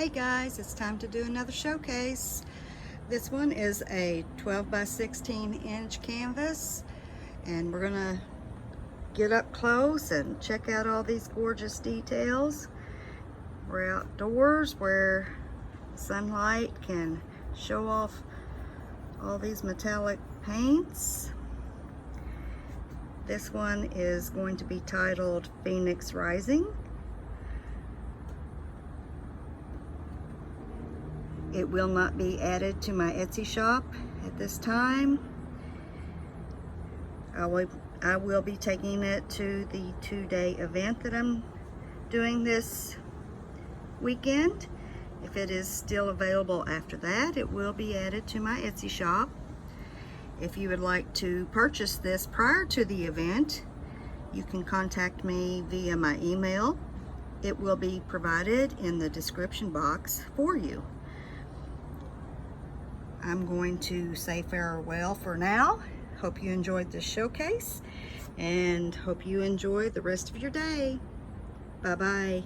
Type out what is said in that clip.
Hey guys, it's time to do another showcase. This one is a 12 by 16 inch canvas, and we're gonna get up close and check out all these gorgeous details. We're outdoors where sunlight can show off all these metallic paints. This one is going to be titled Phoenix Rising. It will not be added to my Etsy shop at this time. I will be taking it to the 2-day event that I'm doing this weekend. If it is still available after that, it will be added to my Etsy shop. If you would like to purchase this prior to the event, you can contact me via my email. It will be provided in the description box for you. I'm going to say farewell for now. Hope you enjoyed this showcase and hope you enjoy the rest of your day. Bye-bye.